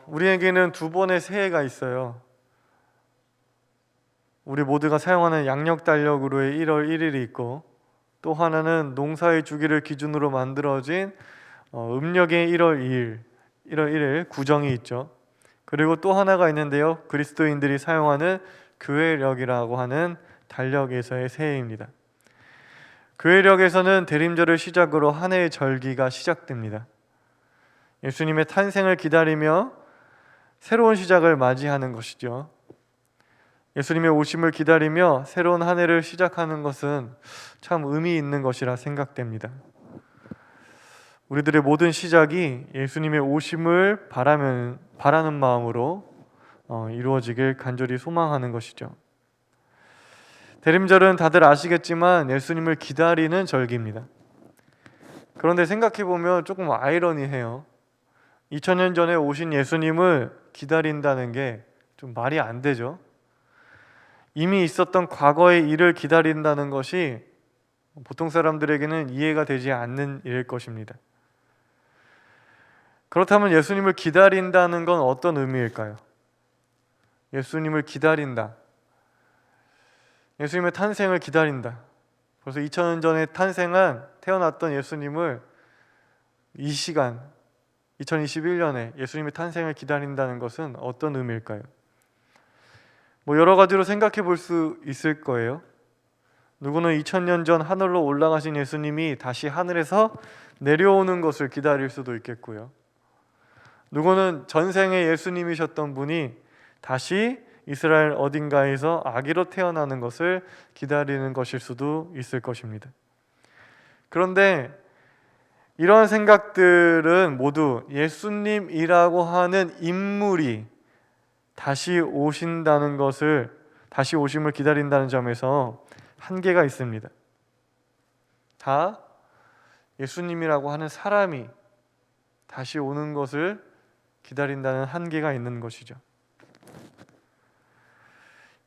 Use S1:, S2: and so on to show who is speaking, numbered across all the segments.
S1: 우리에게는 두 번의 새해가 있어요. 우리 모두가 사용하는 양력 달력으로의 1월 1일이 있고, 또 하나는 농사의 주기를 기준으로 만들어진 음력의 1월 1일 구정이 있죠. 그리고 또 하나가 있는데요, 그리스도인들이 사용하는 교회력이라고 하는 달력에서의 새해입니다. 교회력에서는 대림절을 시작으로 한 해의 절기가 시작됩니다. 예수님의 탄생을 기다리며 새로운 시작을 맞이하는 것이죠. 예수님의 오심을 기다리며 새로운 한 해를 시작하는 것은 참 의미 있는 것이라 생각됩니다. 우리들의 모든 시작이 예수님의 오심을 바라는 마음으로 이루어지길 간절히 소망하는 것이죠. 대림절은 다들 아시겠지만 예수님을 기다리는 절기입니다. 그런데 생각해보면 조금 아이러니해요. 2000년 전에 오신 예수님을 기다린다는 게 좀 말이 안 되죠. 이미 있었던 과거의 일을 기다린다는 것이 보통 사람들에게는 이해가 되지 않는 일일 것입니다. 그렇다면 예수님을 기다린다는 건 어떤 의미일까요? 예수님을 기다린다. 예수님의 탄생을 기다린다. 벌써 2000년 전에 태어났던 예수님을 이 시간 2021년에 예수님의 탄생을 기다린다는 것은 어떤 의미일까요? 여러 가지로 생각해 볼 수 있을 거예요. 누구는 2000년 전 하늘로 올라가신 예수님이 다시 하늘에서 내려오는 것을 기다릴 수도 있겠고요. 누구는 전생에 예수님이셨던 분이 다시 이스라엘 어딘가에서 아기로 태어나는 것을 기다리는 것일 수도 있을 것입니다. 그런데 이러한 생각들은 모두 예수님이라고 하는 인물이 다시 오신다는 것을, 다시 오심을 기다린다는 점에서 한계가 있습니다. 다 예수님이라고 하는 사람이 다시 오는 것을 기다린다는 한계가 있는 것이죠.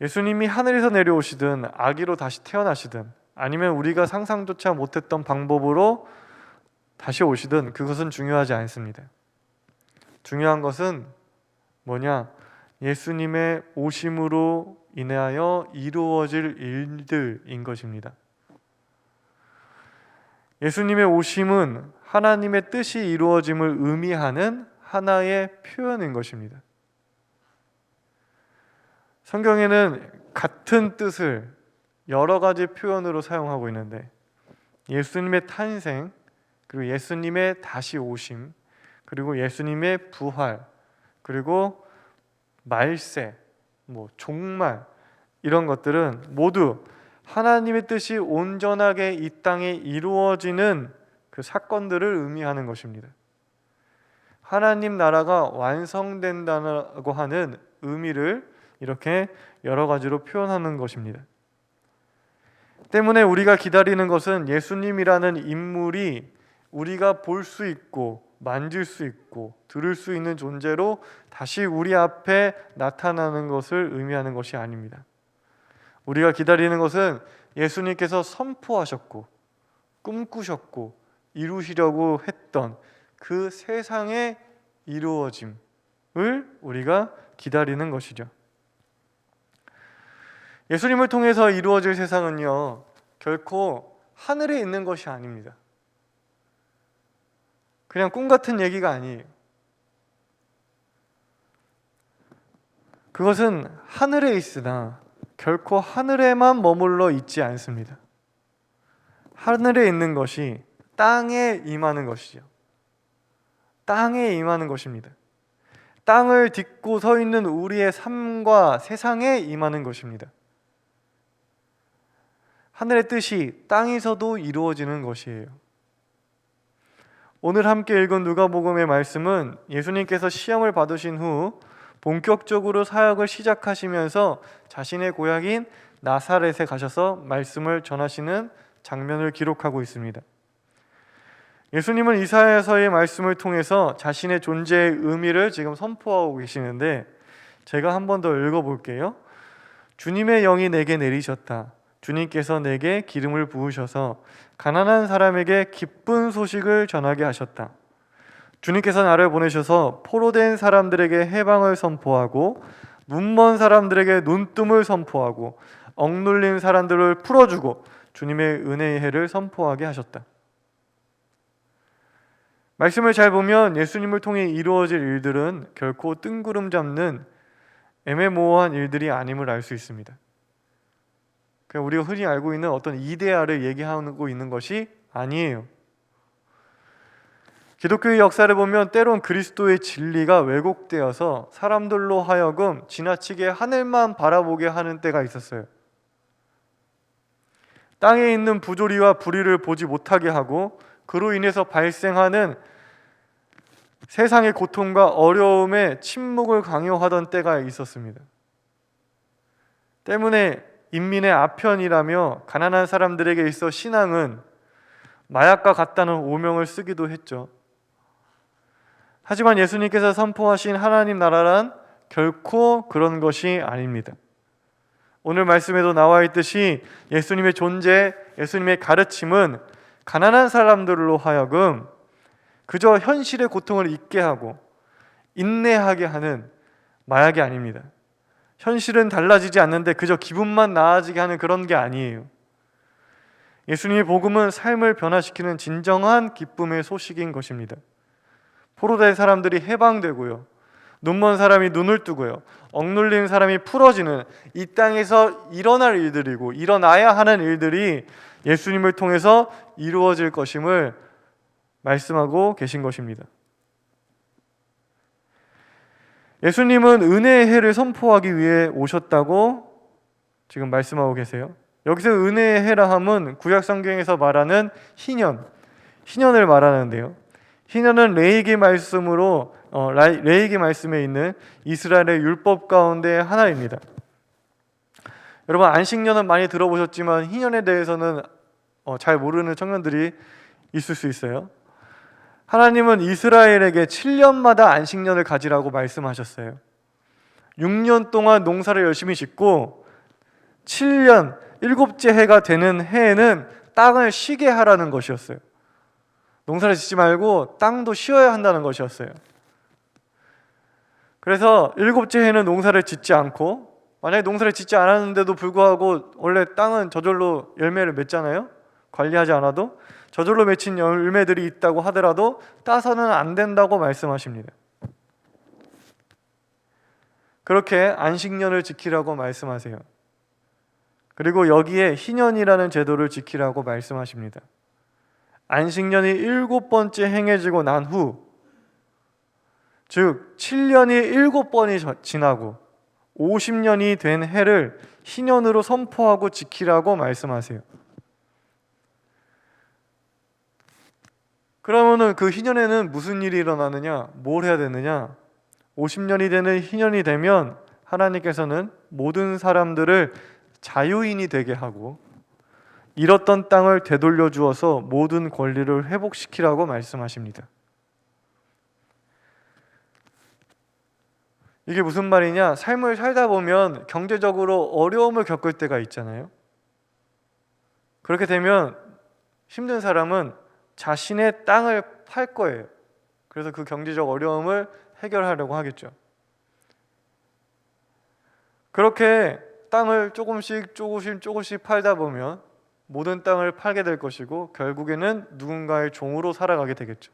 S1: 예수님이 하늘에서 내려오시든 아기로 다시 태어나시든 아니면 우리가 상상조차 못했던 방법으로 다시 오시든 그것은 중요하지 않습니다. 중요한 것은 뭐냐? 예수님의 오심으로 인하여 이루어질 일들인 것입니다. 예수님의 오심은 하나님의 뜻이 이루어짐을 의미하는 하나의 표현인 것입니다. 성경에는 같은 뜻을 여러 가지 표현으로 사용하고 있는데 예수님의 탄생, 그리고 예수님의 다시 오심, 그리고 예수님의 부활, 그리고 말세, 종말, 이런 것들은 모두 하나님의 뜻이 온전하게 이 땅에 이루어지는 그 사건들을 의미하는 것입니다. 하나님 나라가 완성된다고 하는 의미를 이렇게 여러 가지로 표현하는 것입니다. 때문에 우리가 기다리는 것은 예수님이라는 인물이 우리가 볼 수 있고 만질 수 있고 들을 수 있는 존재로 다시 우리 앞에 나타나는 것을 의미하는 것이 아닙니다. 우리가 기다리는 것은 예수님께서 선포하셨고 꿈꾸셨고 이루시려고 했던 그 세상의 이루어짐을 우리가 기다리는 것이죠. 예수님을 통해서 이루어질 세상은요, 결코 하늘에 있는 것이 아닙니다. 그냥 꿈 같은 얘기가 아니에요. 그것은 하늘에 있으나 결코 하늘에만 머물러 있지 않습니다. 하늘에 있는 것이 땅에 임하는 것이죠. 땅에 임하는 것입니다. 땅을 딛고 서 있는 우리의 삶과 세상에 임하는 것입니다. 하늘의 뜻이 땅에서도 이루어지는 것이에요. 오늘 함께 읽은 누가복음의 말씀은 예수님께서 시험을 받으신 후 본격적으로 사역을 시작하시면서 자신의 고향인 나사렛에 가셔서 말씀을 전하시는 장면을 기록하고 있습니다. 예수님은 이사야서의 말씀을 통해서 자신의 존재의 의미를 지금 선포하고 계시는데 제가 한 번 더 읽어볼게요. 주님의 영이 내게 내리셨다. 주님께서 내게 기름을 부으셔서 가난한 사람에게 기쁜 소식을 전하게 하셨다. 주님께서 나를 보내셔서 포로된 사람들에게 해방을 선포하고 눈먼 사람들에게 눈뜸을 선포하고 억눌린 사람들을 풀어주고 주님의 은혜의 해를 선포하게 하셨다. 말씀을 잘 보면 예수님을 통해 이루어질 일들은 결코 뜬구름 잡는 애매모호한 일들이 아님을 알 수 있습니다. 그냥 우리가 흔히 알고 있는 어떤 이데아를 얘기하고 있는 것이 아니에요. 기독교의 역사를 보면 때론 그리스도의 진리가 왜곡되어서 사람들로 하여금 지나치게 하늘만 바라보게 하는 때가 있었어요. 땅에 있는 부조리와 불의를 보지 못하게 하고 그로 인해서 발생하는 세상의 고통과 어려움에 침묵을 강요하던 때가 있었습니다. 때문에 인민의 아편이라며 가난한 사람들에게 있어 신앙은 마약과 같다는 오명을 쓰기도 했죠. 하지만 예수님께서 선포하신 하나님 나라란 결코 그런 것이 아닙니다. 오늘 말씀에도 나와 있듯이 예수님의 존재, 예수님의 가르침은 가난한 사람들로 하여금 그저 현실의 고통을 잊게 하고 인내하게 하는 마약이 아닙니다. 현실은 달라지지 않는데 그저 기분만 나아지게 하는 그런 게 아니에요. 예수님의 복음은 삶을 변화시키는 진정한 기쁨의 소식인 것입니다. 포로된 사람들이 해방되고요, 눈먼 사람이 눈을 뜨고요, 억눌린 사람이 풀어지는 이 땅에서 일어날 일들이고 일어나야 하는 일들이 예수님을 통해서 이루어질 것임을 말씀하고 계신 것입니다. 예수님은 은혜의 해를 선포하기 위해 오셨다고 지금 말씀하고 계세요. 여기서 은혜의 해라 함은 구약 성경에서 말하는 희년을 말하는데요. 희년은 레위기 말씀으로 레위기 말씀에 있는 이스라엘의 율법 가운데 하나입니다. 여러분, 안식년은 많이 들어보셨지만 희년에 대해서는 잘 모르는 청년들이 있을 수 있어요. 하나님은 이스라엘에게 7년마다 안식년을 가지라고 말씀하셨어요. 6년 동안 농사를 열심히 짓고 7년, 7째 해가 되는 해에는 땅을 쉬게 하라는 것이었어요. 농사를 짓지 말고 땅도 쉬어야 한다는 것이었어요. 그래서 7째 해는 농사를 짓지 않고, 만약에 농사를 짓지 않았는데도 불구하고 원래 땅은 저절로 열매를 맺잖아요. 관리하지 않아도 저절로 맺힌 열매들이 있다고 하더라도 따서는 안 된다고 말씀하십니다. 그렇게 안식년을 지키라고 말씀하세요. 그리고 여기에 희년이라는 제도를 지키라고 말씀하십니다. 안식년이 7번째 행해지고 난 후, 즉 7년이 7번이 지나고 50년이 된 해를 희년으로 선포하고 지키라고 말씀하세요. 그러면은 그 희년에는 무슨 일이 일어나느냐? 뭘 해야 되느냐? 50년이 되는 희년이 되면 하나님께서는 모든 사람들을 자유인이 되게 하고 잃었던 땅을 되돌려 주어서 모든 권리를 회복시키라고 말씀하십니다. 이게 무슨 말이냐? 삶을 살다 보면 경제적으로 어려움을 겪을 때가 있잖아요. 그렇게 되면 힘든 사람은 자신의 땅을 팔 거예요. 그래서 그 경제적 어려움을 해결하려고 하겠죠. 그렇게 땅을 조금씩 팔다 보면 모든 땅을 팔게 될 것이고 결국에는 누군가의 종으로 살아가게 되겠죠.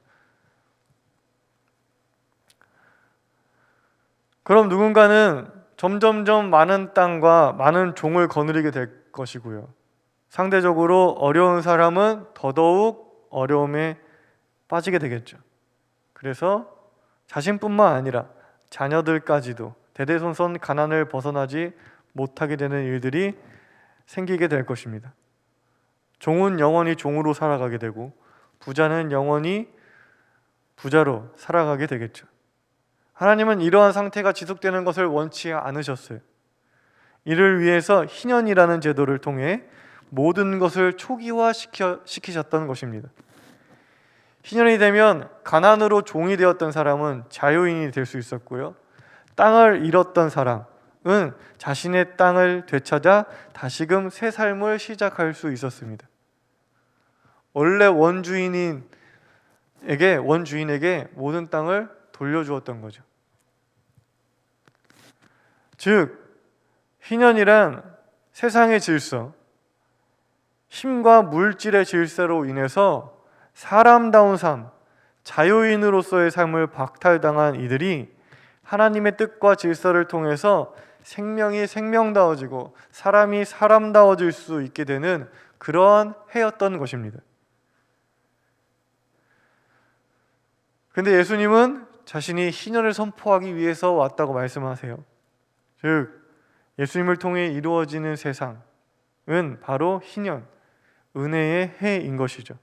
S1: 그럼 누군가는 점점점 많은 땅과 많은 종을 거느리게 될 것이고요. 상대적으로 어려운 사람은 더더욱 어려움에 빠지게 되겠죠. 그래서 자신뿐만 아니라 자녀들까지도 대대손손 가난을 벗어나지 못하게 되는 일들이 생기게 될 것입니다. 종은 영원히 종으로 살아가게 되고 부자는 영원히 부자로 살아가게 되겠죠. 하나님은 이러한 상태가 지속되는 것을 원치 않으셨어요. 이를 위해서 희년이라는 제도를 통해 모든 것을 초기화시키셨던 것입니다. 희년이 되면 가난으로 종이 되었던 사람은 자유인이 될 수 있었고요. 땅을 잃었던 사람은 자신의 땅을 되찾아 다시금 새 삶을 시작할 수 있었습니다. 원래 원주인인 원주인에게 모든 땅을 돌려주었던 거죠. 즉 희년이란 세상의 질서, 힘과 물질의 질서로 인해서 사람다운 삶, 자유인으로서의 삶을 박탈당한 이들이 하나님의 뜻과 질서를 통해서 생명이 생명다워지고 사람이 사람다워질 수 있게 되는 그러한 해였던 것입니다. 근데 예수님은 자신이 희년을 선포하기 위해서 왔다고 말씀하세요. 즉 예수님을 통해 이루어지는 세상은 바로 희년, 은혜의 해인 것이죠.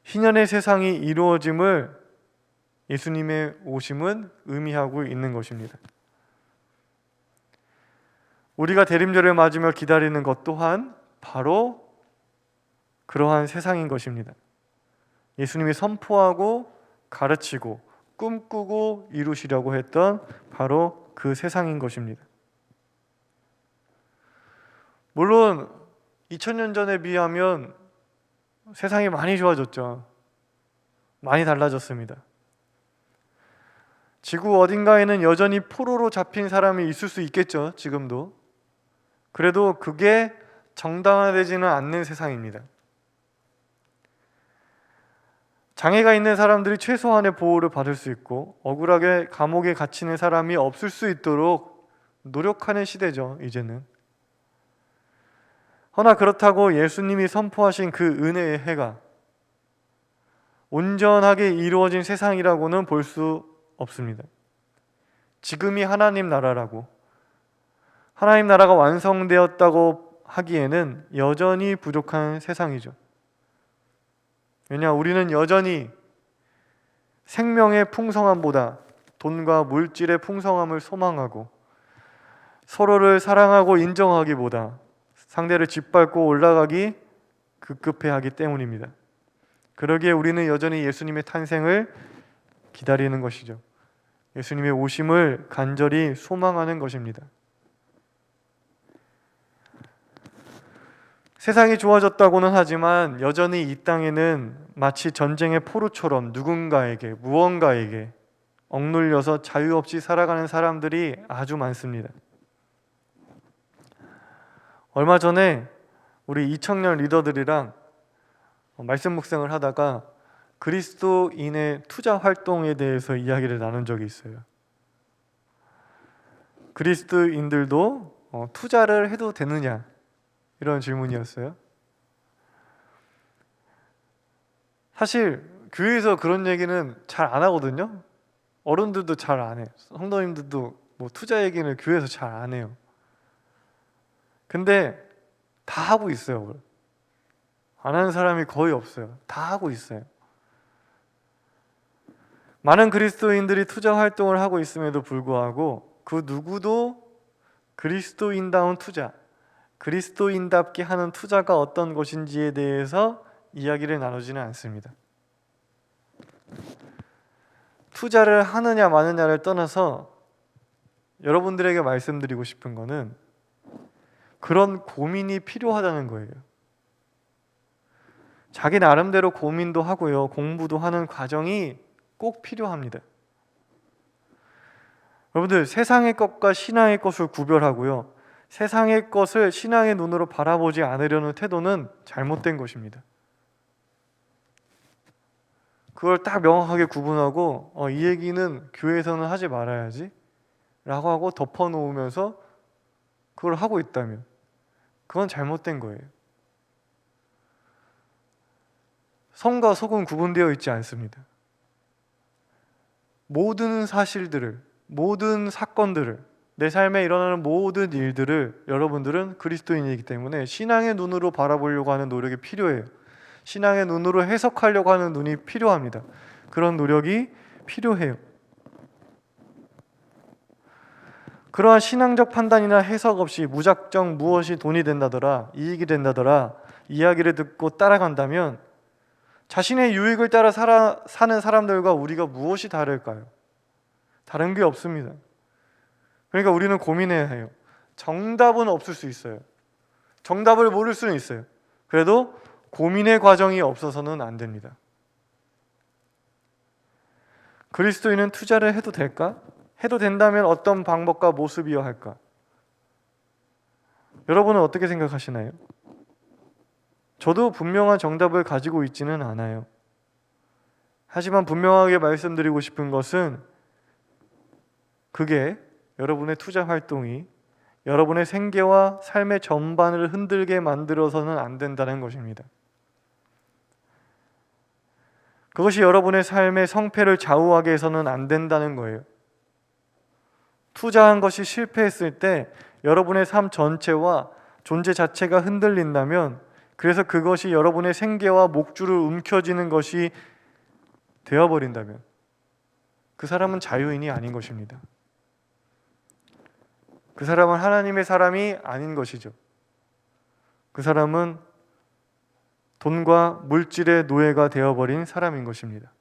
S1: 희년의 세상이 이루어짐을 예수님의 오심은 의미하고 있는 것입니다. 우리가 대림절을 맞으며 기다리는 것 또한 바로 그러한 세상인 것입니다. 예수님이 선포하고 가르치고 꿈꾸고 이루시려고 했던 바로 그 세상인 것입니다. 물론 2000년 전에 비하면 세상이 많이 좋아졌죠. 많이 달라졌습니다. 지구 어딘가에는 여전히 포로로 잡힌 사람이 있을 수 있겠죠. 지금도. 그래도 그게 정당화되지는 않는 세상입니다. 장애가 있는 사람들이 최소한의 보호를 받을 수 있고 억울하게 감옥에 갇히는 사람이 없을 수 있도록 노력하는 시대죠. 이제는. 허나 그렇다고 예수님이 선포하신 그 은혜의 해가 온전하게 이루어진 세상이라고는 볼 수 없습니다. 지금이 하나님 나라라고, 하나님 나라가 완성되었다고 하기에는 여전히 부족한 세상이죠. 왜냐, 우리는 여전히 생명의 풍성함보다 돈과 물질의 풍성함을 소망하고 서로를 사랑하고 인정하기보다 상대를 짓밟고 올라가기 급급해하기 때문입니다. 그러기에 우리는 여전히 예수님의 탄생을 기다리는 것이죠. 예수님의 오심을 간절히 소망하는 것입니다. 세상이 좋아졌다고는 하지만 여전히 이 땅에는 마치 전쟁의 포로처럼 누군가에게, 무언가에게 억눌려서 자유 없이 살아가는 사람들이 아주 많습니다. 얼마 전에 우리 이청년 리더들이랑 말씀 묵상을 하다가 그리스도인의 투자 활동에 대해서 이야기를 나눈 적이 있어요. 그리스도인들도 투자를 해도 되느냐? 이런 질문이었어요. 사실 교회에서 그런 얘기는 잘 안 하거든요. 어른들도 잘 안 해요. 성도님들도 뭐 투자 얘기는 교회에서 잘 안 해요. 근데 다 하고 있어요. 안 하는 사람이 거의 없어요. 다 하고 있어요. 많은 그리스도인들이 투자 활동을 하고 있음에도 불구하고 그 누구도 그리스도인다운 투자, 그리스도인답게 하는 투자가 어떤 것인지에 대해서 이야기를 나누지는 않습니다. 투자를 하느냐 마느냐를 떠나서 여러분들에게 말씀드리고 싶은 거는 그런 고민이 필요하다는 거예요. 자기 나름대로 고민도 하고요, 공부도 하는 과정이 꼭 필요합니다. 여러분들, 세상의 것과 신앙의 것을 구별하고요, 세상의 것을 신앙의 눈으로 바라보지 않으려는 태도는 잘못된 것입니다. 그걸 딱 명확하게 구분하고 이 얘기는 교회에서는 하지 말아야지 라고 하고 덮어놓으면서 그걸 하고 있다면 그건 잘못된 거예요. 성과 속은 구분되어 있지 않습니다. 모든 사실들을, 모든 사건들을, 내 삶에 일어나는 모든 일들을 여러분들은 그리스도인이기 때문에 신앙의 눈으로 바라보려고 하는 노력이 필요해요. 신앙의 눈으로 해석하려고 하는 눈이 필요합니다. 그런 노력이 필요해요. 그러한 신앙적 판단이나 해석 없이 무작정 무엇이 돈이 된다더라, 이익이 된다더라 이야기를 듣고 따라간다면 자신의 유익을 따라 사는 사람들과 우리가 무엇이 다를까요? 다른 게 없습니다. 그러니까 우리는 고민해야 해요. 정답은 없을 수 있어요. 정답을 모를 수는 있어요. 그래도 고민의 과정이 없어서는 안 됩니다. 그리스도인은 투자를 해도 될까? 해도 된다면 어떤 방법과 모습이어야 할까? 여러분은 어떻게 생각하시나요? 저도 분명한 정답을 가지고 있지는 않아요. 하지만 분명하게 말씀드리고 싶은 것은 그게 여러분의 투자 활동이 여러분의 생계와 삶의 전반을 흔들게 만들어서는 안 된다는 것입니다. 그것이 여러분의 삶의 성패를 좌우하게 해서는 안 된다는 거예요. 투자한 것이 실패했을 때 여러분의 삶 전체와 존재 자체가 흔들린다면, 그래서 그것이 여러분의 생계와 목줄을 움켜쥐는 것이 되어버린다면 그 사람은 자유인이 아닌 것입니다. 그 사람은 하나님의 사람이 아닌 것이죠. 그 사람은 돈과 물질의 노예가 되어버린 사람인 것입니다.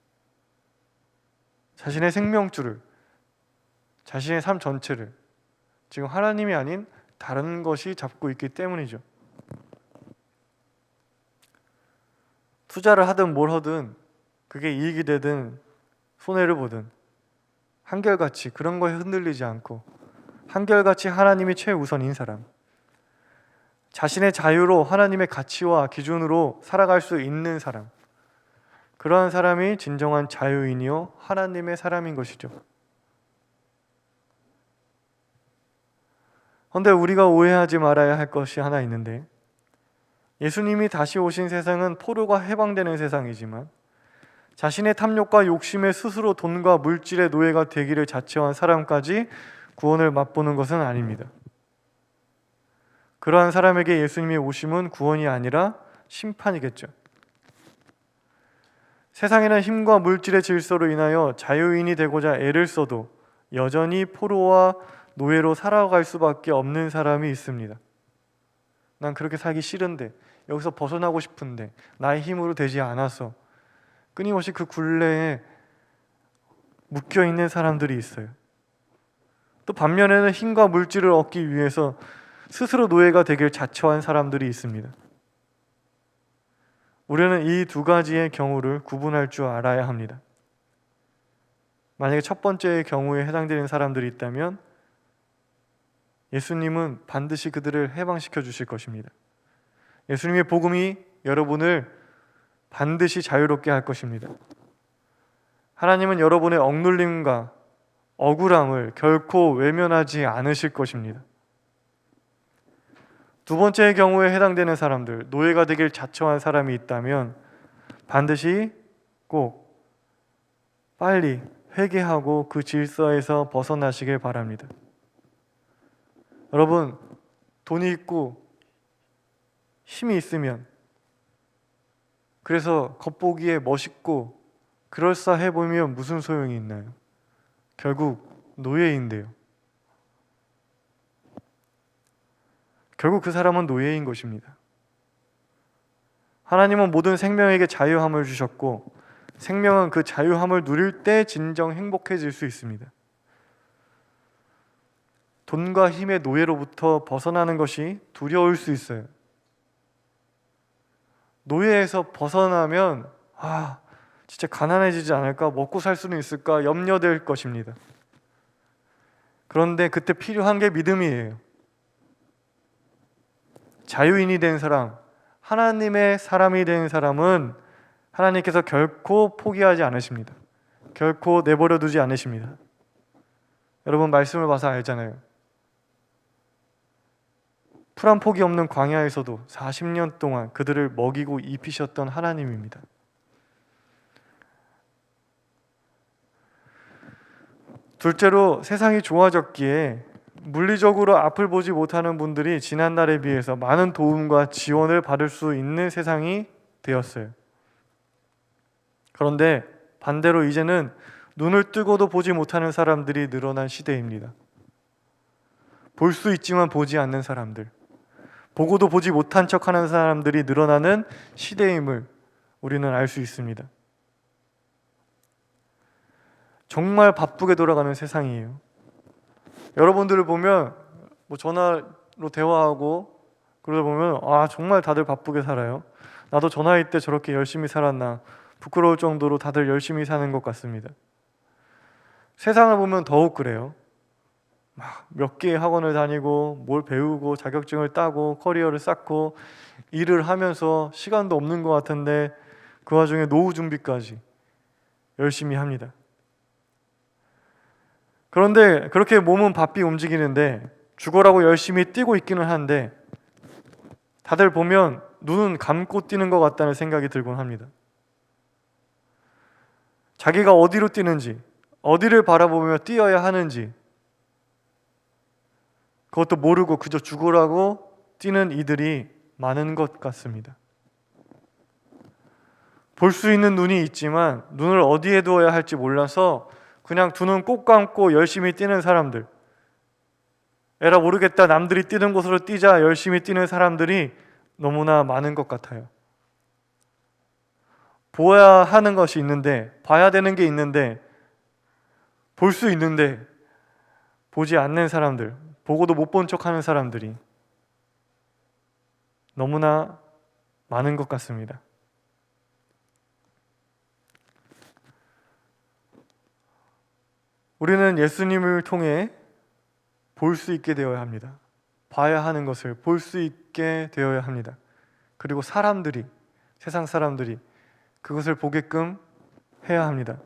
S1: 자신의 생명줄을, 자신의 삶 전체를 지금 하나님이 아닌 다른 것이 잡고 있기 때문이죠. 투자를 하든 뭘 하든 그게 이익이 되든 손해를 보든 한결같이 그런 거에 흔들리지 않고 한결같이 하나님이 최우선인 사람, 자신의 자유로 하나님의 가치와 기준으로 살아갈 수 있는 사람, 그러한 사람이 진정한 자유인이요 하나님의 사람인 것이죠. 그런데 우리가 오해하지 말아야 할 것이 하나 있는데, 예수님이 다시 오신 세상은 포로가 해방되는 세상이지만 자신의 탐욕과 욕심에 스스로 돈과 물질의 노예가 되기를 자처한 사람까지 구원을 맛보는 것은 아닙니다. 그러한 사람에게 예수님의 오심은 구원이 아니라 심판이겠죠. 세상에는 힘과 물질의 질서로 인하여 자유인이 되고자 애를 써도 여전히 포로와 노예로 살아갈 수밖에 없는 사람이 있습니다. 난 그렇게 살기 싫은데, 여기서 벗어나고 싶은데 나의 힘으로 되지 않아서 끊임없이 그 굴레에 묶여 있는 사람들이 있어요. 또 반면에는 힘과 물질을 얻기 위해서 스스로 노예가 되길 자처한 사람들이 있습니다. 우리는 이 두 가지의 경우를 구분할 줄 알아야 합니다. 만약에 첫 번째의 경우에 해당되는 사람들이 있다면 예수님은 반드시 그들을 해방시켜 주실 것입니다. 예수님의 복음이 여러분을 반드시 자유롭게 할 것입니다. 하나님은 여러분의 억눌림과 억울함을 결코 외면하지 않으실 것입니다. 두 번째의 경우에 해당되는 사람들, 노예가 되길 자처한 사람이 있다면 반드시 꼭 빨리 회개하고 그 질서에서 벗어나시길 바랍니다. 여러분, 돈이 있고 힘이 있으면, 그래서 겉보기에 멋있고 그럴싸해 보이면 무슨 소용이 있나요? 결국 노예인데요. 결국 그 사람은 노예인 것입니다. 하나님은 모든 생명에게 자유함을 주셨고 생명은 그 자유함을 누릴 때 진정 행복해질 수 있습니다. 돈과 힘의 노예로부터 벗어나는 것이 두려울 수 있어요. 노예에서 벗어나면 진짜 가난해지지 않을까, 먹고 살 수는 있을까 염려될 것입니다. 그런데 그때 필요한 게 믿음이에요. 자유인이 된 사람, 하나님의 사람이 된 사람은 하나님께서 결코 포기하지 않으십니다. 결코 내버려 두지 않으십니다. 여러분, 말씀을 봐서 알잖아요. 풀 한 폭이 없는 광야에서도 40년 동안 그들을 먹이고 입히셨던 하나님입니다. 둘째로, 세상이 좋아졌기에 물리적으로 앞을 보지 못하는 분들이 지난날에 비해서 많은 도움과 지원을 받을 수 있는 세상이 되었어요. 그런데 반대로 이제는 눈을 뜨고도 보지 못하는 사람들이 늘어난 시대입니다. 볼 수 있지만 보지 않는 사람들, 보고도 보지 못한 척하는 사람들이 늘어나는 시대임을 우리는 알 수 있습니다. 정말 바쁘게 돌아가는 세상이에요. 여러분들을 보면 전화로 대화하고 그러다 보면 정말 다들 바쁘게 살아요. 나도 전화할 때 저렇게 열심히 살았나 부끄러울 정도로 다들 열심히 사는 것 같습니다. 세상을 보면 더욱 그래요. 막 몇 개의 학원을 다니고 뭘 배우고 자격증을 따고 커리어를 쌓고 일을 하면서 시간도 없는 것 같은데 그 와중에 노후 준비까지 열심히 합니다. 그런데 그렇게 몸은 바삐 움직이는데 죽어라고 열심히 뛰고 있기는 한데 다들 보면 눈은 감고 뛰는 것 같다는 생각이 들곤 합니다. 자기가 어디로 뛰는지, 어디를 바라보며 뛰어야 하는지 그것도 모르고 그저 죽으라고 뛰는 이들이 많은 것 같습니다. 볼 수 있는 눈이 있지만 눈을 어디에 두어야 할지 몰라서 그냥 두 눈 꼭 감고 열심히 뛰는 사람들, 에라 모르겠다 남들이 뛰는 곳으로 뛰자 열심히 뛰는 사람들이 너무나 많은 것 같아요. 보아야 하는 것이 있는데, 봐야 되는 게 있는데, 볼 수 있는데 보지 않는 사람들, 보고도 못 본 척하는 사람들이 너무나 많은 것 같습니다. 우리는 예수님을 통해 볼 수 있게 되어야 합니다. 봐야 하는 것을 볼 수 있게 되어야 합니다. 그리고 사람들이, 세상 사람들이 그것을 보게끔 해야 합니다.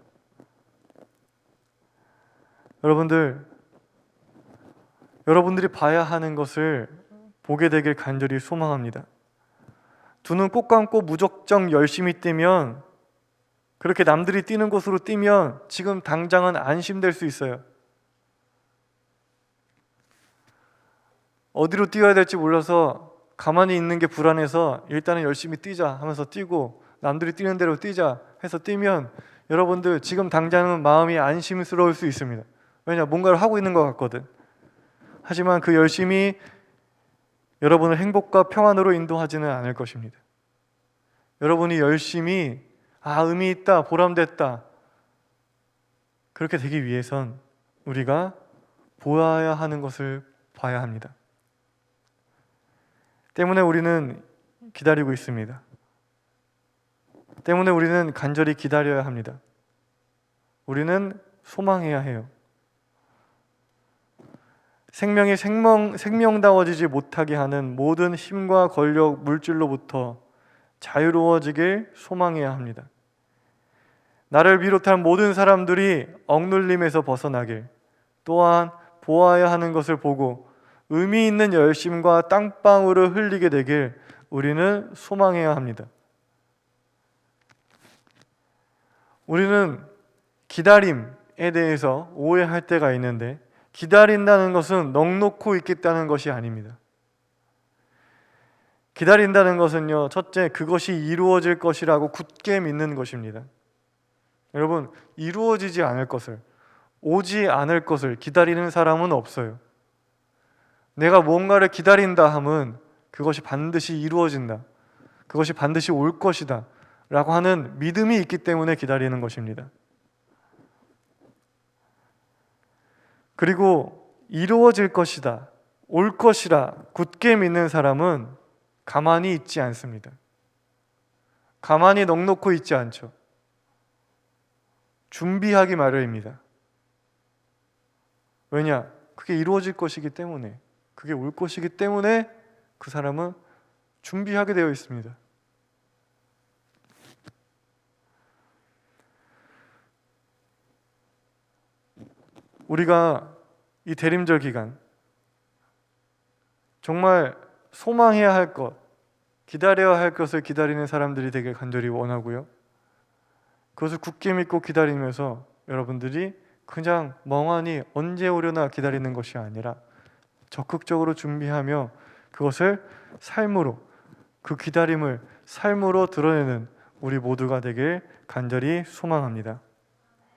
S1: 여러분들이 봐야 하는 것을 보게 되길 간절히 소망합니다. 두 눈 꼭 감고 무작정 열심히 뛰면, 그렇게 남들이 뛰는 곳으로 뛰면 지금 당장은 안심될 수 있어요. 어디로 뛰어야 될지 몰라서 가만히 있는 게 불안해서 일단은 열심히 뛰자 하면서 뛰고 남들이 뛰는 대로 뛰자 해서 뛰면 여러분들 지금 당장은 마음이 안심스러울 수 있습니다. 왜냐? 뭔가를 하고 있는 것 같거든. 하지만 그 열심히 여러분을 행복과 평안으로 인도하지는 않을 것입니다. 여러분이 열심히 의미 있다, 보람됐다 그렇게 되기 위해선 우리가 보아야 하는 것을 봐야 합니다. 때문에 우리는 기다리고 있습니다. 때문에 우리는 간절히 기다려야 합니다. 우리는 소망해야 해요. 생명이 생명다워지지 못하게 하는 모든 힘과 권력, 물질로부터 자유로워지길 소망해야 합니다. 나를 비롯한 모든 사람들이 억눌림에서 벗어나길, 또한 보아야 하는 것을 보고 의미 있는 열심과 땀방울을 흘리게 되길 우리는 소망해야 합니다. 우리는 기다림에 대해서 오해할 때가 있는데, 기다린다는 것은 넋놓고 있겠다는 것이 아닙니다. 기다린다는 것은요, 첫째, 그것이 이루어질 것이라고 굳게 믿는 것입니다. 여러분, 이루어지지 않을 것을, 오지 않을 것을 기다리는 사람은 없어요. 내가 뭔가를 기다린다 함은 그것이 반드시 이루어진다, 그것이 반드시 올 것이다 라고 하는 믿음이 있기 때문에 기다리는 것입니다. 그리고 이루어질 것이다, 올 것이라 굳게 믿는 사람은 가만히 있지 않습니다. 가만히 넋놓고 있지 않죠. 준비하기 마련입니다. 왜냐? 그게 이루어질 것이기 때문에, 그게 올 것이기 때문에 그 사람은 준비하게 되어 있습니다. 우리가 이 대림절 기간 정말 소망해야 할 것, 기다려야 할 것을 기다리는 사람들이 되길 간절히 원하고요. 그것을 굳게 믿고 기다리면서 여러분들이 그냥 멍하니 언제 오려나 기다리는 것이 아니라 적극적으로 준비하며 그것을 삶으로, 그 기다림을 삶으로 드러내는 우리 모두가 되길 간절히 소망합니다.